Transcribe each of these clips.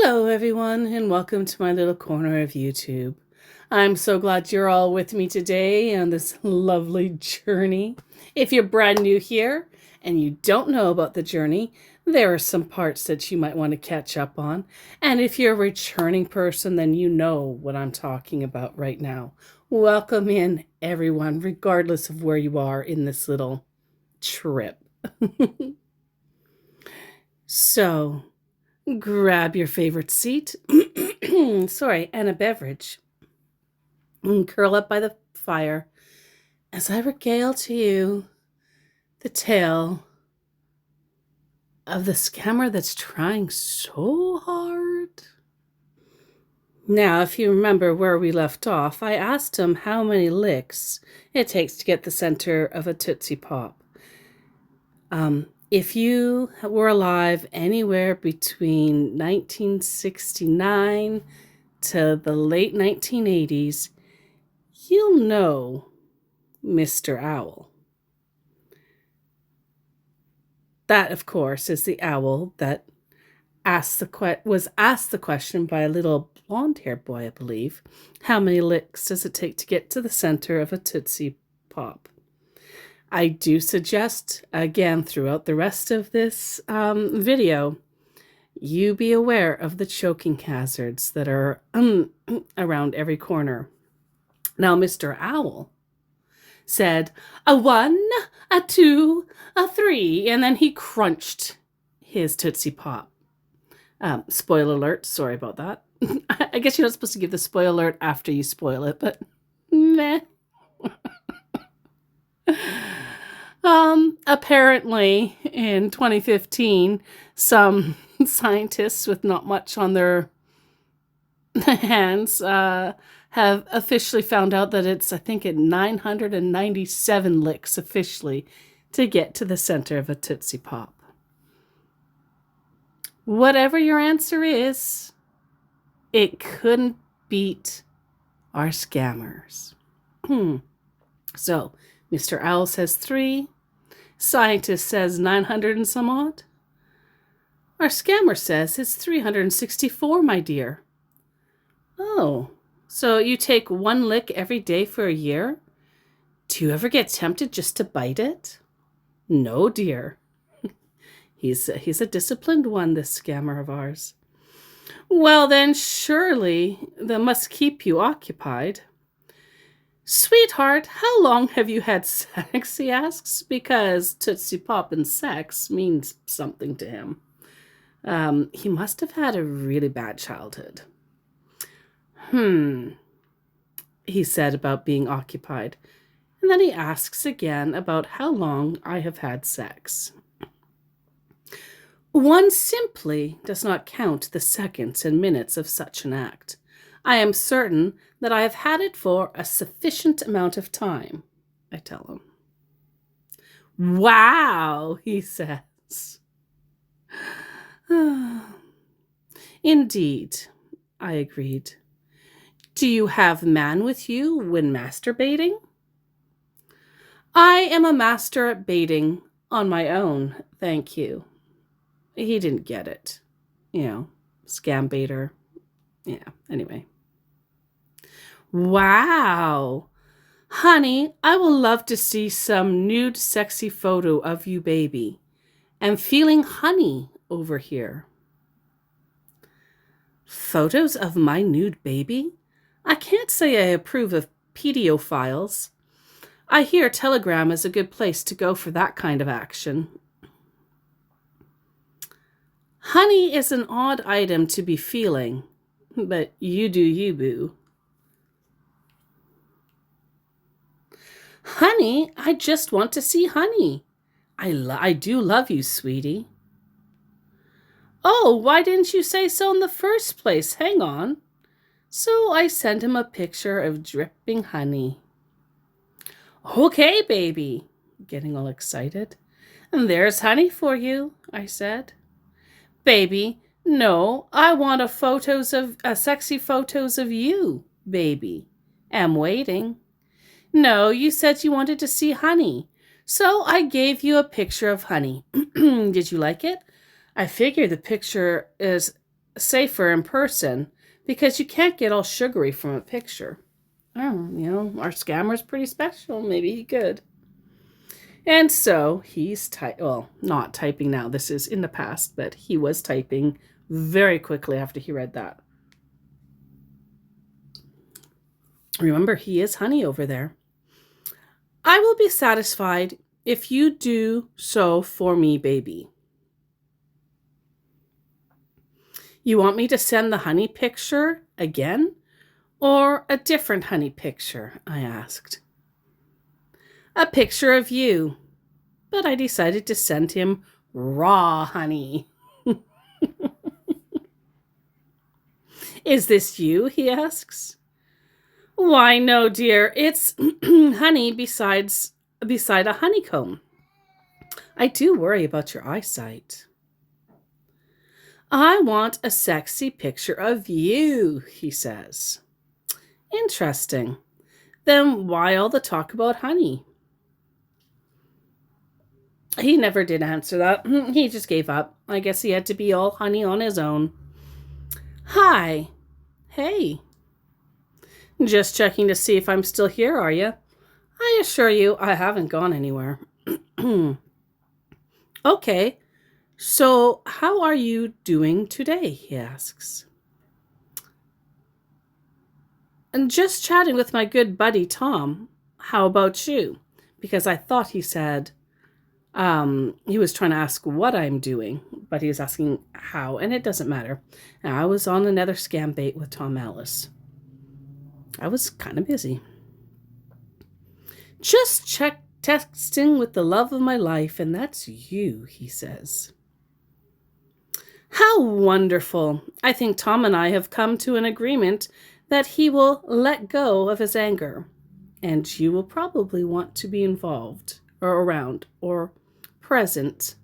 Hello, everyone, and welcome to my little corner of YouTube. I'm so glad you're all with me today on this lovely journey. If you're brand new here and you don't know about the journey, there are some parts that you might want to catch up on. And if you're a returning person, then you know what I'm talking about right now. Welcome in, everyone, regardless of where you are in this little trip. So, grab your favorite seat, and a beverage, and curl up by the fire as I regale to you the tale of the scammer that's trying so hard. Now, if you remember where we left off, I asked him how many licks it takes to get the center of a Tootsie Pop. If you were alive anywhere between 1969 to the late 1980s, you'll know Mr. Owl. That, of course, is the owl that was asked the question by a little blonde-haired boy, I believe. How many licks does it take to get to the center of a Tootsie Pop? I do suggest, again, throughout the rest of this video, you be aware of the choking hazards that are around every corner. Now, Mr. Owl said, a 1, a 2, a 3, and then he crunched his Tootsie Pop. Spoiler alert, sorry about that. I guess you're not supposed to give the spoiler alert after you spoil it, but meh. Apparently in 2015, some scientists with not much on their hands have officially found out that it's, I think, at 997 licks officially to get to the center of a Tootsie Pop. Whatever your answer is, it couldn't beat our scammers. So, Mr. Owl says 3. Scientist says 900 and some odd. Our scammer says it's 364, my dear. Oh, so you take 1 lick every day for a year? Do you ever get tempted just to bite it? No, dear. He's a disciplined one, this scammer of ours. Well, then, surely that must keep you occupied. Sweetheart, how long have you had sex, he asks, because Tootsie Pop and sex means something to him. He must have had a really bad childhood. He said about being occupied, and then he asks again about how long I have had sex. One simply does not count the seconds and minutes of such an act. I am certain that I have had it for a sufficient amount of time, I tell him. Wow, he says. Indeed, I agreed. Do you have man with you when masturbating? I am a master at baiting on my own, thank you. He didn't get it. Scam baiter. Yeah, anyway. Wow. Honey, I will love to see some nude sexy photo of you, baby. I'm feeling honey over here. Photos of my nude baby? I can't say I approve of pedophiles. I hear Telegram is a good place to go for that kind of action. Honey is an odd item to be feeling, but you do you, boo. Honey, I just want to see honey. I do love you, sweetie. Oh, why didn't you say so in the first place? Hang on. So I sent him a picture of dripping honey. Okay, baby, getting all excited. And there's honey for you, I said. Baby, no, I want sexy photos of you, baby. Am waiting. No, you said you wanted to see honey. So I gave you a picture of honey. Did you like it? I figure the picture is safer in person because you can't get all sugary from a picture. Oh, our scammer's pretty special. Maybe he could. And so he's not typing now. This is in the past, but he was typing very quickly after he read that. Remember, he is honey over there. I will be satisfied if you do so for me, baby. You want me to send the honey picture again or a different honey picture? I asked. A picture of you, but I decided to send him raw honey. Is this you? He asks. Why, no, dear. It's honey beside a honeycomb. I do worry about your eyesight. I want a sexy picture of you, he says. Interesting. Then why all the talk about honey? He never did answer that. He just gave up. I guess he had to be all honey on his own. Hi. Hey. Just checking to see if I'm still here, are you? I assure you, I haven't gone anywhere. Okay. So, how are you doing today? He asks. And just chatting with my good buddy Tom. How about you? Because I thought he said he was trying to ask what I'm doing, but he was asking how, and it doesn't matter. And I was on another scam bait with Tom Alice. I was kind of busy. Just texting with the love of my life, and that's you, he says. How wonderful. I think Tom and I have come to an agreement that he will let go of his anger, and you will probably want to be involved or around or present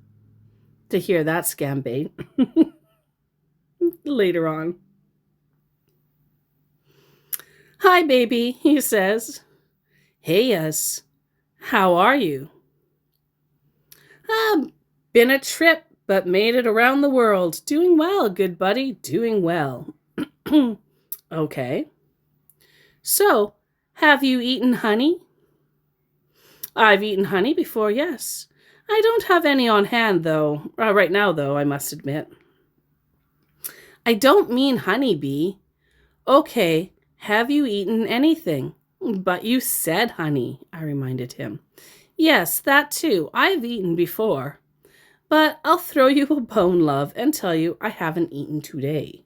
to hear that scam bait later on. Hi, baby, he says. Hey, yes. How are you? Been a trip, but made it around the world. Doing well, good buddy, doing well. Okay. So, have you eaten honey? I've eaten honey before, yes. I don't have any on hand, though. Right now, though, I must admit. I don't mean honeybee. Okay, have you eaten anything? But you said honey, I reminded him. Yes, that too. I've eaten before. But I'll throw you a bone, love, and tell you I haven't eaten today.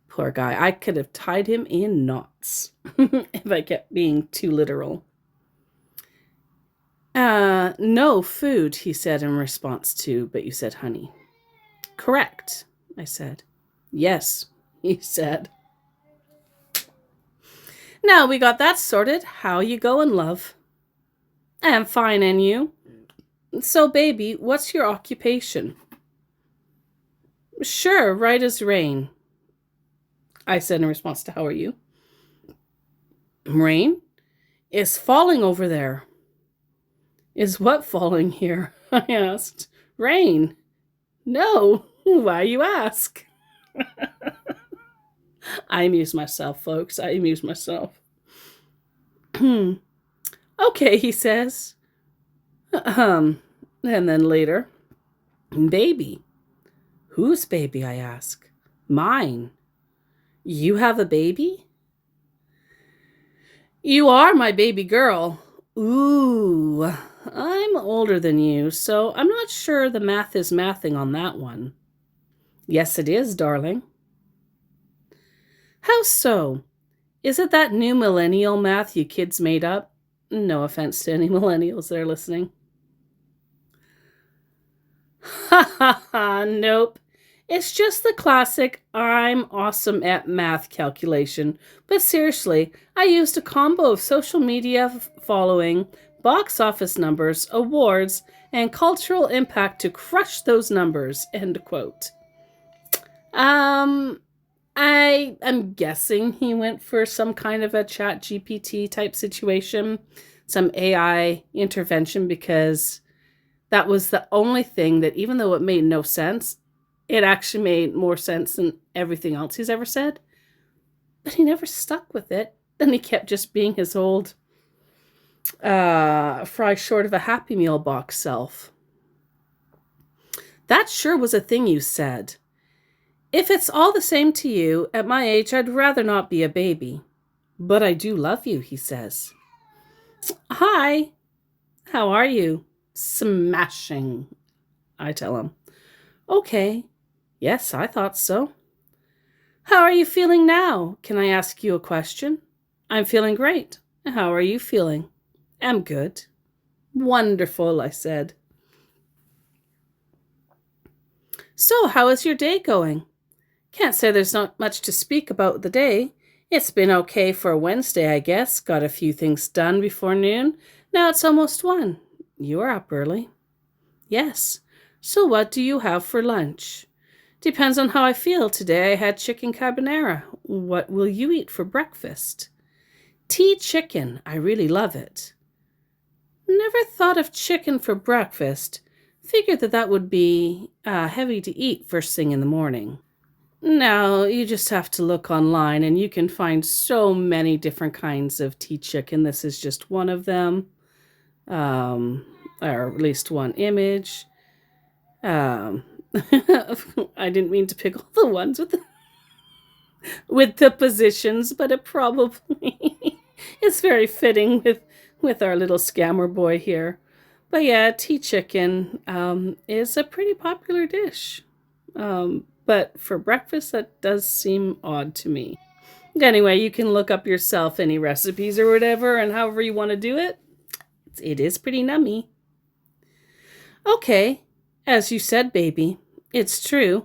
Poor guy. I could have tied him in knots if I kept being too literal. No food, he said in response to, but you said honey. Correct, I said. Yes, he said. Now we got that sorted. How you going, love? I'm fine, and you? So, baby, what's your occupation? Sure, right as rain, I said in response to how are you? Rain? Is falling over there. Is what falling here? I asked. Rain. No, why you ask? I amuse myself, folks. I amuse myself. Okay, he says. And then later, baby. Whose baby, I ask? Mine. You have a baby? You are my baby girl. Ooh, I'm older than you, so I'm not sure the math is mathing on that one. Yes, it is, darling. How so? Is it that new millennial math you kids made up? No offense to any millennials that are listening. Ha ha ha, nope. It's just the classic I'm awesome at math calculation. But seriously, I used a combo of social media following, box office numbers, awards, and cultural impact to crush those numbers, end quote. I'm guessing he went for some kind of a ChatGPT type situation, some AI intervention, because that was the only thing that, even though it made no sense, It actually made more sense than everything else he's ever said, but he never stuck with it. Then he kept just being his old fry short of a Happy Meal box self. That sure was a thing you said. If it's all the same to you, at my age, I'd rather not be a baby. But I do love you, he says. Hi, how are you? Smashing, I tell him. Okay, yes, I thought so. How are you feeling now? Can I ask you a question? I'm feeling great. How are you feeling? I'm good. Wonderful, I said. So, how is your day going? Can't say there's not much to speak about the day. It's been okay for a Wednesday, I guess. Got a few things done before noon. Now it's almost 1. You're up early. Yes. So what do you have for lunch? Depends on how I feel. Today I had chicken carbonara. What will you eat for breakfast? Tea chicken. I really love it. Never thought of chicken for breakfast. Figured that would be heavy to eat first thing in the morning. No, you just have to look online and you can find so many different kinds of tea chicken. This is just one of them, or at least one image. I didn't mean to pick all the ones with the positions, but it probably is very fitting with our little scammer boy here. But yeah, tea chicken is a pretty popular dish. But for breakfast, that does seem odd to me. Anyway, you can look up yourself any recipes or whatever, and however you want to do it. It is pretty nummy. Okay, as you said, baby, it's true,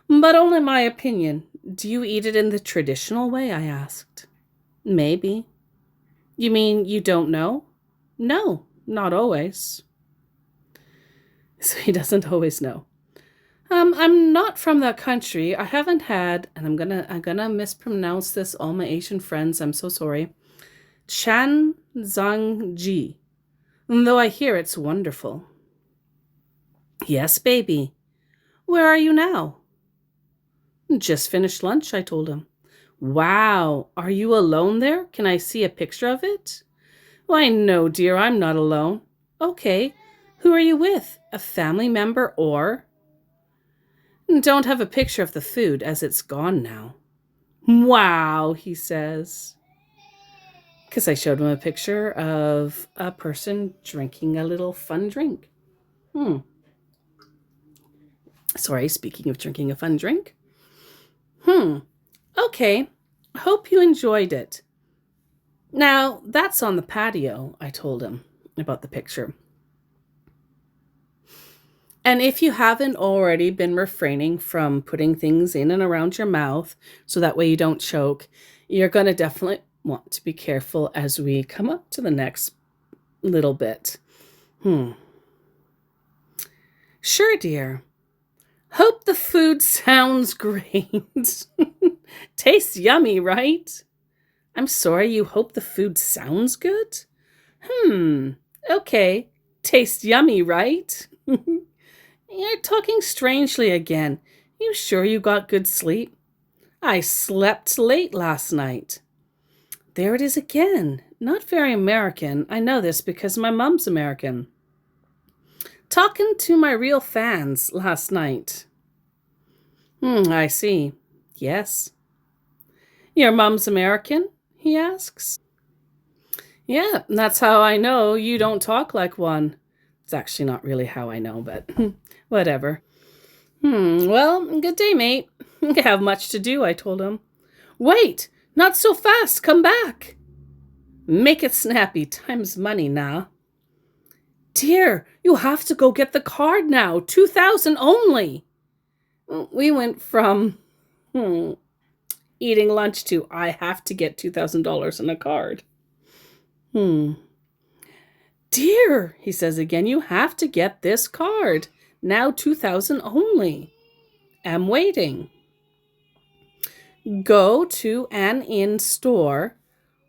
but only my opinion. Do you eat it in the traditional way? I asked. Maybe. You mean you don't know? No, not always. So he doesn't always know. I'm not from that country. I haven't had, and I'm gonna mispronounce this. All my Asian friends, I'm so sorry. Chan Zhang Ji. Though I hear it's wonderful. Yes, baby. Where are you now? Just finished lunch, I told him. Wow, are you alone there? Can I see a picture of it? Why, no, dear, I'm not alone. Okay, who are you with? A family member or? Don't have a picture of the food as it's gone now. Wow, he says. Because I showed him a picture of a person drinking a little fun drink. Sorry, speaking of drinking a fun drink. Okay, hope you enjoyed it. Now, that's on the patio, I told him about the picture. And if you haven't already been refraining from putting things in and around your mouth so that way you don't choke, you're going to definitely want to be careful as we come up to the next little bit. Sure, dear. Hope the food sounds great. Tastes yummy, right? I'm sorry, you hope the food sounds good? Okay. Tastes yummy, right? You're talking strangely again. You sure you got good sleep? I slept late last night. There it is again. Not very American. I know this because my mom's American. Talking to my real fans last night. I see. Yes. Your mom's American? He asks. Yeah, that's how I know you don't talk like one. It's actually not really how I know, but whatever. Well, good day, mate. I have much to do, I told him. Wait, not so fast, come back. Make it snappy, time's money now. Dear, you have to go get the card now, 2,000 only. We went from eating lunch to I have to get $2,000 in a card. Dear, he says again, you have to get this card. Now 2,000 only. Am waiting. Go to an in-store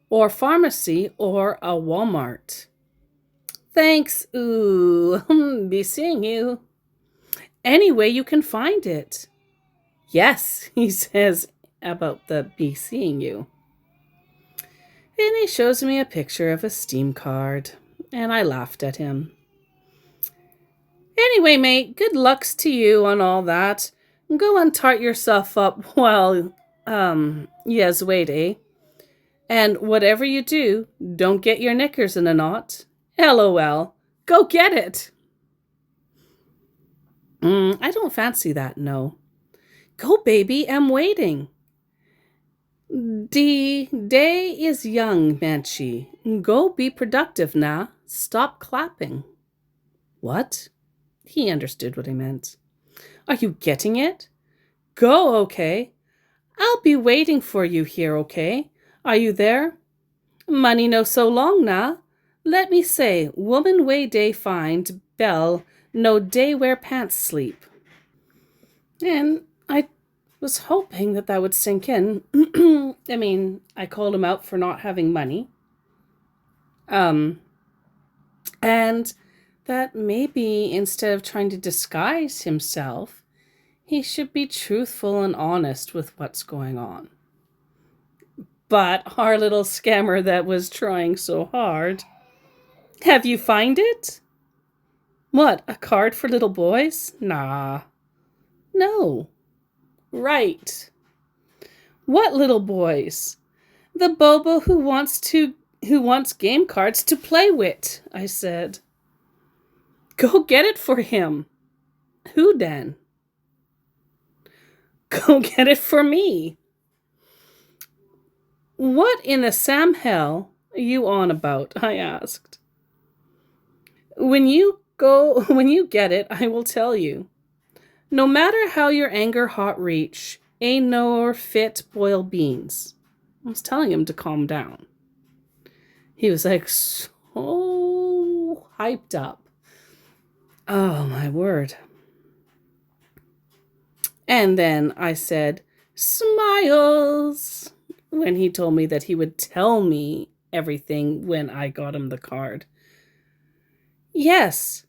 or pharmacy or a Walmart. Thanks. Ooh, be seeing you. Any way you can find it. Yes, he says about me seeing you. And he shows me a picture of a Steam card, and I laughed at him. Anyway, mate, good lucks to you on all that. Go and tart yourself up while, yes, wait, eh? And whatever you do, don't get your knickers in a knot. LOL. Go get it. I don't fancy that, no. Go, baby, I'm waiting. The day is young, Manchi. Go be productive now. Stop clapping. What? He understood what I meant. Are you getting it? Go, okay? I'll be waiting for you here, okay? Are you there? Money no so long now. Let me say, woman way day find, bell, no day wear pants sleep. And I was hoping that would sink in. I mean, I called him out for not having money. And that maybe instead of trying to disguise himself, he should be truthful and honest with what's going on. But our little scammer that was trying so hard. Have you find it? What, a card for little boys? Nah. No. Right. What little boys? The Bobo who wants game cards to play with, I said. Go get it for him. Who then? Go get it for me. What in the Sam hell are you on about? I asked. When you get it, I will tell you. No matter how your anger hot reach, ain't nor fit boil beans. I was telling him to calm down. He was like so hyped up. Oh my word. And then I said, smiles, when he told me that he would tell me everything when I got him the card. Yes.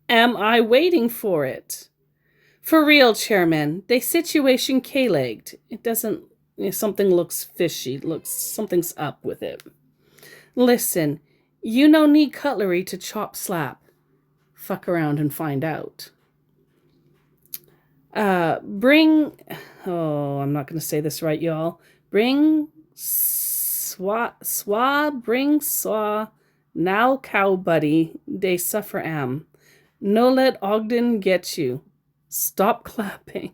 Am I waiting for it? For real, Chairman, the situation K-legged. It doesn't, something looks fishy, something's up with it. Listen, you no need cutlery to chop slap. Fuck around and find out. I'm not going to say this right, y'all. Bring now cow buddy, they suffer am. No let Ogden get you. Stop clapping.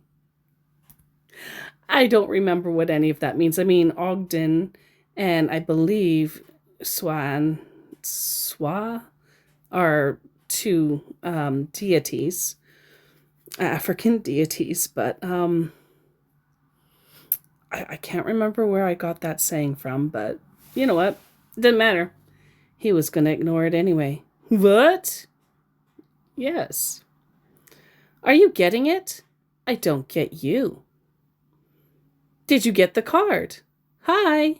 I don't remember what any of that means. I mean, Ogden and I believe Swa are two deities, African deities, but I can't remember where I got that saying from, but you know what? Didn't matter. He was going to ignore it anyway. What? Yes. Are you getting it? I don't get you. Did you get the card? Hi.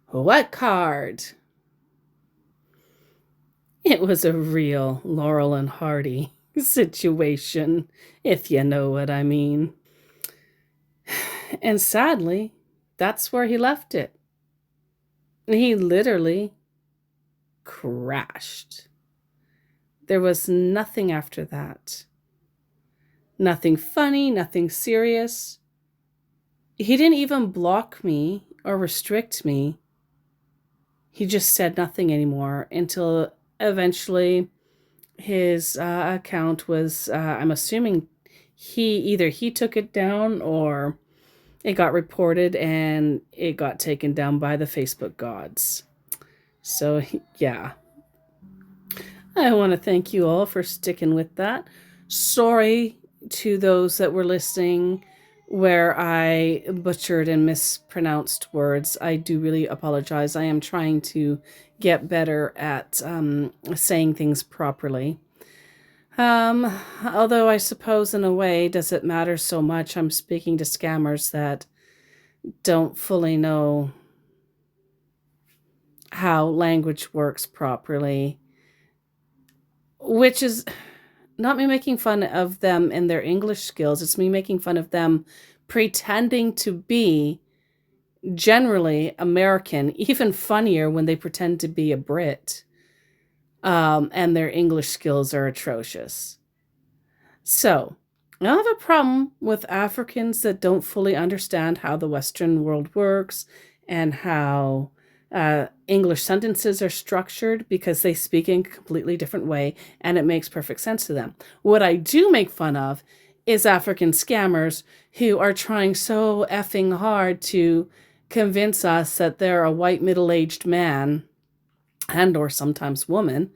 What card? It was a real Laurel and Hardy situation, if you know what I mean. And sadly, that's where he left it. He literally crashed. There was nothing after that. Nothing funny, nothing serious. He didn't even block me or restrict me. He just said nothing anymore until eventually his account was, I'm assuming he took it down or it got reported and it got taken down by the Facebook gods. So, yeah. I want to thank you all for sticking with that. Sorry to those that were listening where I butchered and mispronounced words. I do really apologize. I am trying to get better at saying things properly. Although I suppose in a way, does it matter so much? I'm speaking to scammers that don't fully know how language works properly, which is not me making fun of them and their English skills. It's me making fun of them pretending to be generally American, even funnier when they pretend to be a Brit, and their English skills are atrocious. So, I don't have a problem with Africans that don't fully understand how the Western world works and how English sentences are structured because they speak in a completely different way and it makes perfect sense to them. What I do make fun of is African scammers who are trying so effing hard to convince us that they're a white middle-aged man and or sometimes woman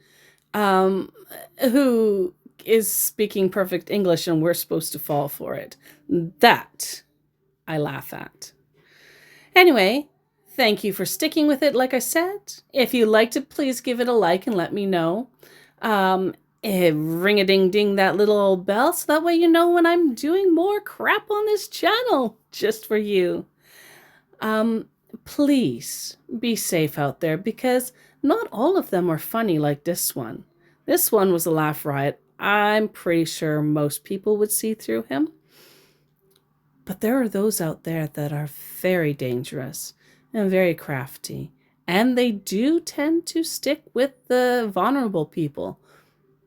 who is speaking perfect English and we're supposed to fall for it. That I laugh at. Anyway, thank you for sticking with it, like I said. If you liked it, please give it a like and let me know. Ring-a-ding-ding that little old bell so that way you know when I'm doing more crap on this channel just for you. Please be safe out there because not all of them are funny like this one. This one was a laugh riot. I'm pretty sure most people would see through him. But there are those out there that are very dangerous and very crafty. And they do tend to stick with the vulnerable people.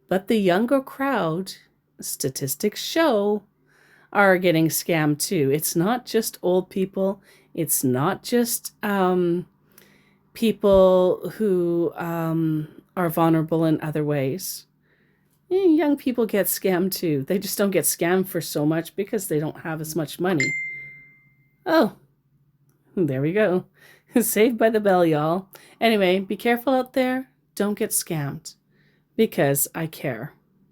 But the younger crowd, statistics show, are getting scammed too. It's not just old people. It's not just people who are vulnerable in other ways. Young people get scammed too. They just don't get scammed for so much because they don't have as much money. Oh, there we go. Saved by the bell, y'all. Anyway, be careful out there. Don't get scammed because I care.